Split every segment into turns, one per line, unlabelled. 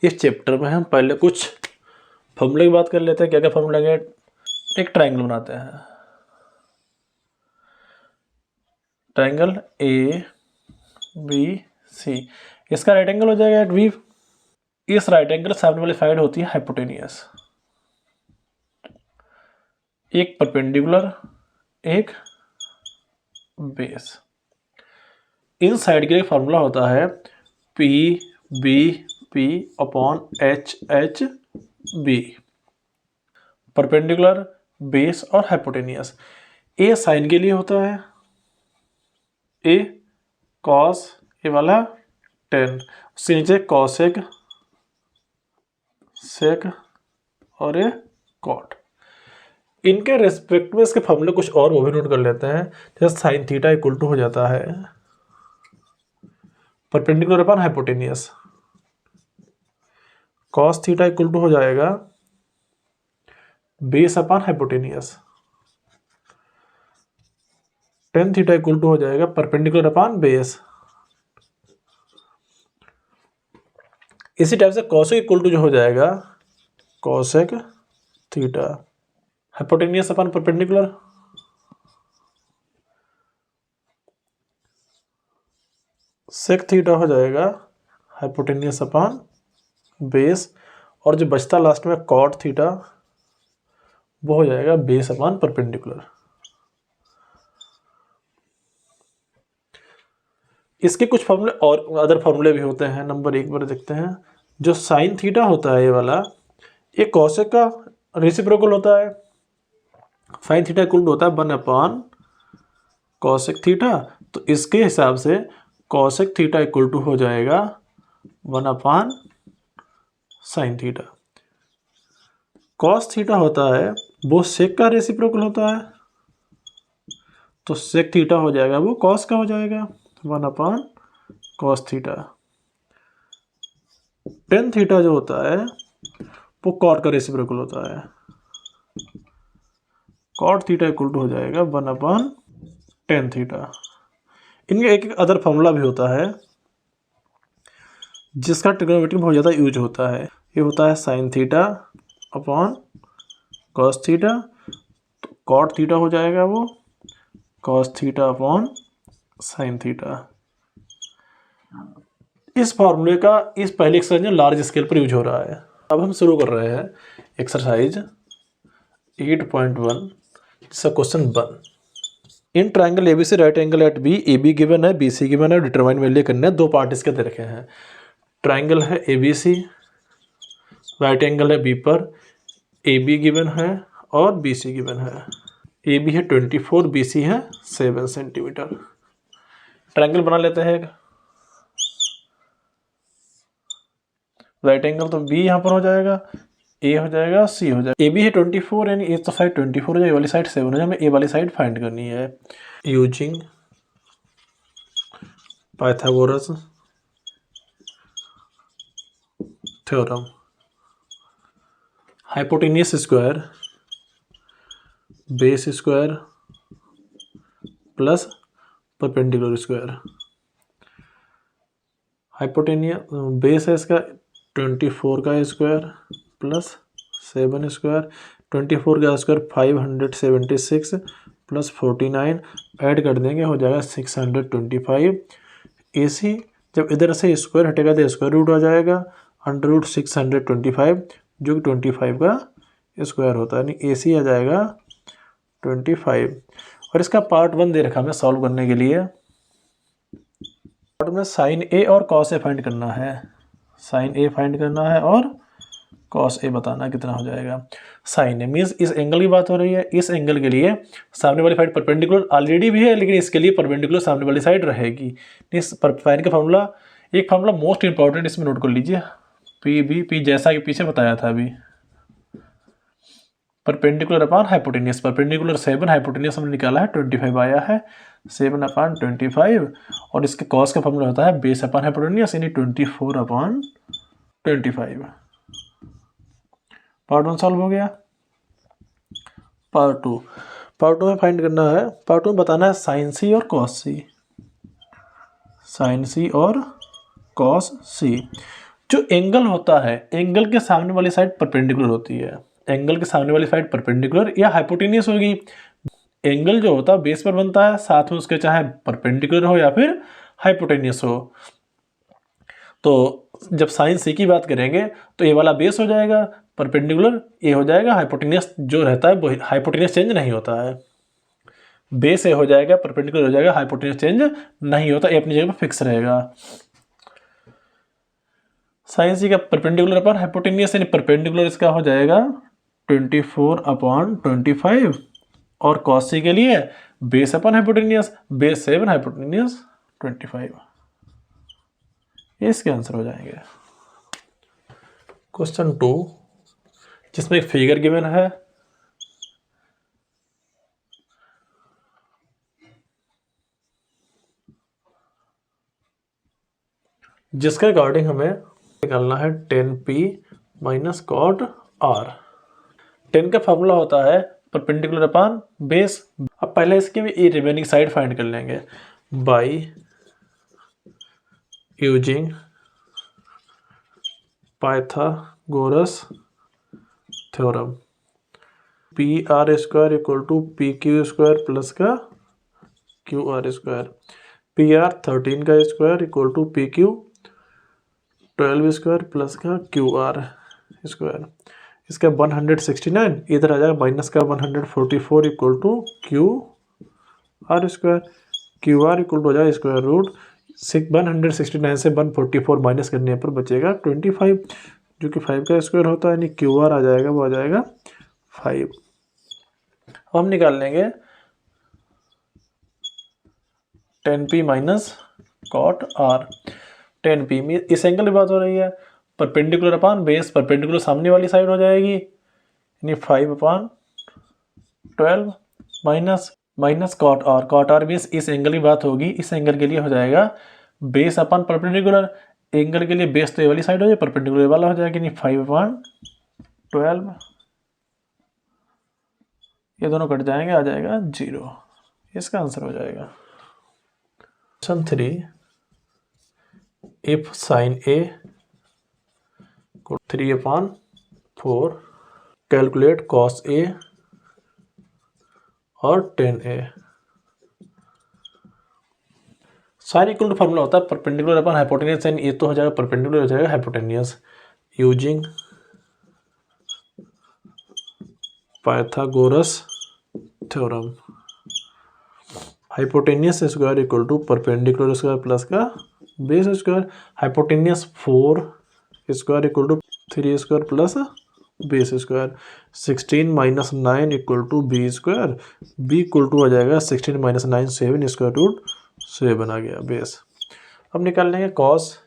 इस चैप्टर में हम पहले कुछ फॉर्मूले की बात कर लेते हैं। क्या क्या फॉर्मूला है? एक ट्रायंगल बनाते हैं, ट्रायंगल ए बी सी, इसका राइट एंगल हो जाएगा एट बी। इस राइट एंगल सामने वाली साइड होती है हाइपोटेनियस, एक परपेंडिकुलर एक बेस। इन साइड के लिए फॉर्मूला होता है P B P upon H H B, perpendicular base और हाइपोटेनियस। ए साइन के लिए होता है ए कॉस, ए वाला टेन, उसके नीचे कॉसेक सेक और ए कॉट। इनके रेस्पेक्ट में इसके फॉर्मूले कुछ और वो भी नोट कर लेते हैं। जैसे साइन थीटा इक्वल टू हो जाता है perpendicular upon hypotenuse, cos theta equal to हो जाएगा base upon hypotenuse, tan theta equal to हो जाएगा परपेंडिकुलर अपॉन बेस। इसी टाइप से कॉसेक इक्वल टू जो हो जाएगा cosec theta, hypotenuse upon perpendicular, sec theta हो जाएगा हाइपोटेनियस अपॉन बेस, और जो बचता लास्ट में कॉट थीटा वो हो जाएगा बेस अपॉन परपेंडिकुलर। इसके कुछ फॉर्मूले और अदर फॉर्मूले भी होते हैं। नंबर 1 पर देखते हैं। जो साइन थीटा होता है ये वाला, ये कॉसेक का रेसिप्रोकल होता है। साइन थीटा इक्वल टू होता है 1 अपॉन कॉसेक थीटा, तो इसके हिसाब से कॉसेक थीटा इक्वल टू हो जाएगा 1 upon sine theta. Cos theta होता है वो सेक का रेसिप्रोकल होता है, तो सेक थीटा हो जाएगा वो कॉस का हो जाएगा 1 upon cos theta. Tan theta जो होता है वो कॉट का रेसिप्रोकल होता है, कॉट थीटा इक्वल टू हो जाएगा 1 अपॉन टेन थीटा। इनका एक एक अदर फॉर्मूला भी होता है जिसका ट्रिग्नोमेट्री में बहुत ज़्यादा यूज होता है। ये होता है sine theta upon cos theta, तो कॉट थीटा हो जाएगा वो cos theta upon sine theta. इस फॉर्मूले का इस पहले एक्सरसाइज में लार्ज स्केल पर यूज हो रहा है। अब हम शुरू कर रहे हैं एक्सरसाइज 8.1, जिसका question 1। In triangle ABC right angle at B, A B given है, बी सी गिवन है, डिटरमाइन वैल्यू करने हैं। दो पार्ट इसके दे रखे हैं। ट्राइंगल है A B C, right angle है बी पर, ए बी गिवन है और बी सी गिवन है। ए बी है 24, बी सी है 7 सेंटीमीटर। ट्राइंगल बना लेते हैं। राइट एंगल तो बी यहाँ पर हो जाएगा, ए हो जाएगा, सी हो जाएगा। ए बी है 24, यानी ए तो साइड 24 हो जाएगी, ए वाली साइड 7 हो जाएगी। हमें ए वाली साइड फाइंड करनी है using Pythagoras theorem. Hypotenuse square base square plus perpendicular square. Hypotenuse base है इसका 24 का स्क्वायर प्लस 7 स्क्वायर, 24 का स्क्वायर 576 प्लस 49, ऐड कर देंगे हो जाएगा 625। AC जब इधर से स्क्वायर हटेगा तो स्क्वायर रूट आ जाएगा, अंडर रूट 625 जो कि 25 का स्क्वायर होता है, यानी AC आ जाएगा 25। और इसका पार्ट 1 दे रखा हमें सॉल्व करने के लिए। पार्ट में साइन ए और कॉस ए फाइंड करना है, साइन ए फाइंड करना है और कॉस ए बताना कितना हो जाएगा। साइन ए मीन्स इस एंगल की बात हो रही है। इस एंगल के लिए सामने वाली साइड परपेंडिकुलर ऑलरेडी भी है, लेकिन इसके लिए परपेंडिकुलर सामने वाली साइड रहेगी। इस साइन का फॉर्मूला, एक फॉर्मूला मोस्ट इंपॉर्टेंट इसमें नोट कर लीजिए, पी बी पी जैसा कि पीछे बताया था अभी, perpendicular upon hypotenuse. Perpendicular 7, hypotenuse हमने निकाला है 25 आया है, 7 अपॉन 25। और इसके कॉस का फॉर्मूला होता है बेस अपॉन हाइपोटेनियस, यानी 24 अपॉन 25। पार्ट 1 सॉल्व हो गया। पार्ट 2 में फाइंड करना है। पार्ट 2 में बताना है साइन सी और कॉस सी, साइन सी और कॉस सी। जो एंगल होता है, एंगल के सामने वाली साइड परपेंडिकुलर होती है, एंगल के सामने वाली साइड परपेंडिकुलर या हाइपोटेनियस होगी। एंगल जो होता है बेस पर बनता है, साथ में उसके चाहे परपेंडिकुलर हो या फिर हाइपोटेनियस हो। तो जब साइन सी की बात करेंगे तो ये वाला बेस हो जाएगा, परपेंडिकुलर ये हो जाएगा, हाइपोटेनियस जो रहता है वो हाइपोटेनियस चेंज नहीं होता है। बेस ए हो जाएगा, परपेंडिकुलर हो जाएगा, हाइपोटेनियस चेंज नहीं होता, ये अपनी जगह पर फिक्स रहेगा। साइन सी का परपेंडिकुलर अपन हाइपोटेनियस यानी परपेंडिकुलर इसका हो जाएगा 24/25 और कॉस सी के लिए base upon hypotenuse, base 7 hypotenuse 25, ये इसके आंसर हो जाएंगे। क्वेश्चन 2 जिसमें एक फिगर गिवन है, जिसके अकॉर्डिंग हमें निकालना है 10p माइनस कॉट r। 10 का फॉर्मूला होता है परपेंडिकुलर अपान बेस। अब पहले इसकी भी रिमेनिंग साइड फाइंड कर लेंगे by using Pythagoras theorem. P R square equal to P Q square plus का Q R square. P R 13 का square equal to P Q 12 square plus का Q R square. इसका 169 इधर आ जाएगा minus का 144 equal to Q R square. Q R equal to हो जाएगा स्क्वायर रूट 169 से 144 माइनस करने पर बचेगा 25, जो कि 5 का स्क्वायर होता है, यानी क्यू आर आ जाएगा वो आ जाएगा 5। अब हम निकाल लेंगे 10p minus cot are. 10p में इस एंगल की बात हो रही है, परपेंडिकुलर अपान बेस, परपेंडिकुलर सामने वाली साइड हो जाएगी, यानी 5/12 minus cot R. Cot R base इस एंगल की बात होगी, इस एंगल के लिए हो जाएगा बेस अपन परपेंडिकुलर, एंगल के लिए बेस तो ये वाली साइड हो जाए, परपेंडिकुलर वाला हो जाएगा, यानी 5/12, ये दोनों कट जाएंगे, आ जाएगा 0, इसका आंसर हो जाएगा। क्वेश्चन 3 इफ साइन ए को 3/4 कैलकुलेट कॉस ए और 10a। Sign equal to formula होता है परपेंडिकुलर अपन हाइपोटेनियस, यानी ये तो हो जाएगा परपेंडिकुलर हो जाएगा hypotenuse. Using Pythagoras theorem. Hypotenuse square equal to perpendicular square plus का base square. Hypotenuse 4 square equal to 3 square plus base square. 16 minus 9 equal to B square. B equal to आ जाएगा 16 माइनस 9 7 स्क्वायर रूट 7 आ गया base. अब निकाल लेंगे cos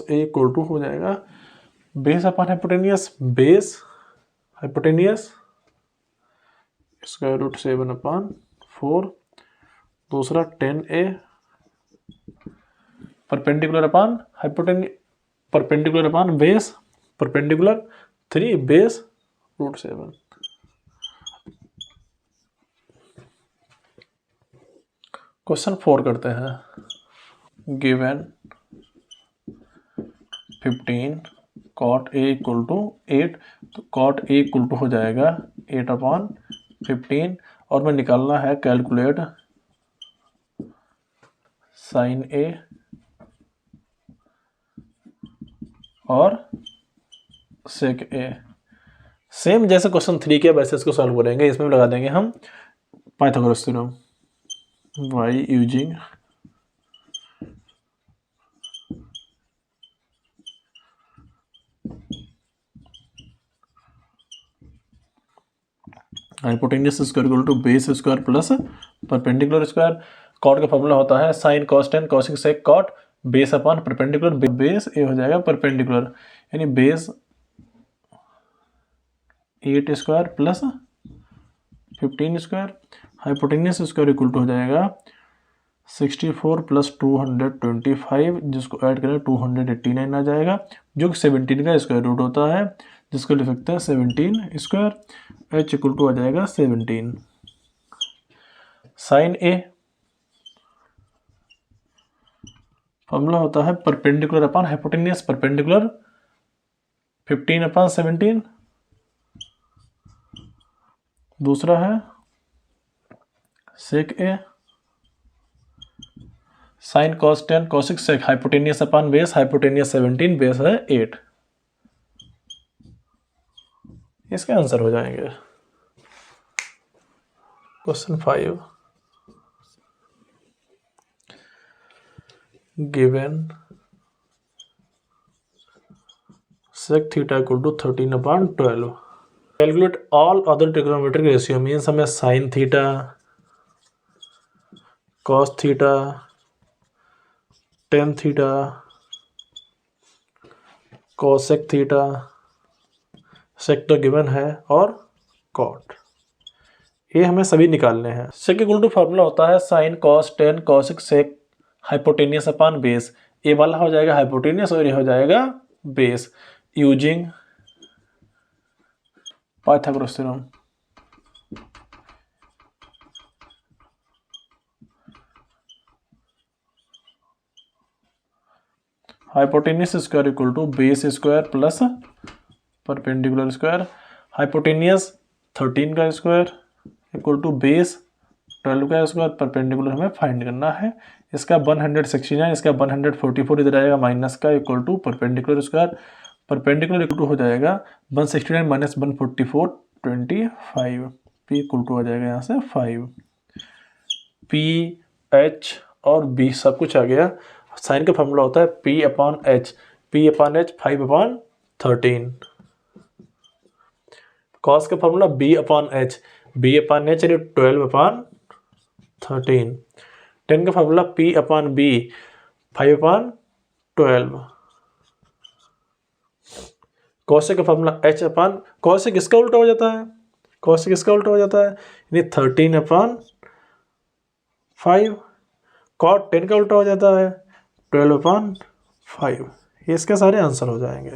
A equal to हो जाएगा base upon hypotenuse, base hypotenuse square root 7/4, दूसरा 10a perpendicular upon hypotenuse, perpendicular upon base, perpendicular 3 base root 7। Question 4 करते हैं। Given 15 cot A equal to 8, तो कॉट ए इक्वल टू हो जाएगा 8/15 और मैं निकालना है कैलकुलेट साइन ए और सेक ए। सेम जैसे क्वेश्चन 3 किया वैसे इसको सॉल्व करेंगे, इसमें भी लगा देंगे हम Pythagoras theorem by using hypotenuse square equal to base square plus perpendicular square. Cot का फॉर्मूला होता है sine cos 10 cosec sec cot base upon perpendicular, base A हो जाएगा परपेंडिकुलर, यानी base 8 square plus 15 square. Hypotenuse square equal to हो जाएगा 64 plus 225, जिसको ऐड करें 289 आ जाएगा, जो कि 17 का स्क्वायर रूट होता है, जिसको लिख सकते हैं 17 स्क्वायर। एच इक्वल टू आ जाएगा 17। साइन ए फॉर्मूला होता है परपेंडिकुलर अपॉन हाइपोटेनियस, परपेंडिकुलर 15/17। दूसरा है sec A sine cos 10 cosec sec, hypotenuse upon base, hypotenuse 17, base है 8। इसके आंसर हो जाएंगे। Question 5, given sec theta equal to 13/12, calculate all other trigonometric ratio. Means हमें sine theta, cos theta, tan theta, cosec theta, sec तो given है, और cot, ये हमें सभी निकालने हैं। सेक इक्वल टू फॉर्मूला होता है sine cos tan cosec sec hypotenuse upon base. A वाला हो जाएगा हाइपोटेनियस और ये हो जाएगा base, using Pythagoras theorem. Hypotenuse square equal to base square plus perpendicular square. Hypotenuse 13 का स्क्वायर इक्वल टू बेस 12 का स्क्वायर, परपेंडिकुलर हमें फाइंड करना है। इसका 169, इसका 144 इधर आएगा माइनस का, equal to perpendicular square, perpendicular equal to हो जाएगा 169 माइनस 144 25, पी इक्वल टू आ जाएगा यहाँ से 5। पी एच और बी सब कुछ आ गया। साइन का फॉर्मूला होता है P upon H, P upon H 5/13। Cos का formula B upon H, B upon H यानी 12/13। टेन का formula P upon B 5/12। Cosec का फॉर्मूला एच अपॉन, कॉसेक इसका उल्टा हो जाता है, कॉसेक इसका उल्टा हो जाता है यानी 13/5। कॉट 10 का उल्टा हो जाता है 12/5। ये इसके सारे आंसर हो जाएंगे।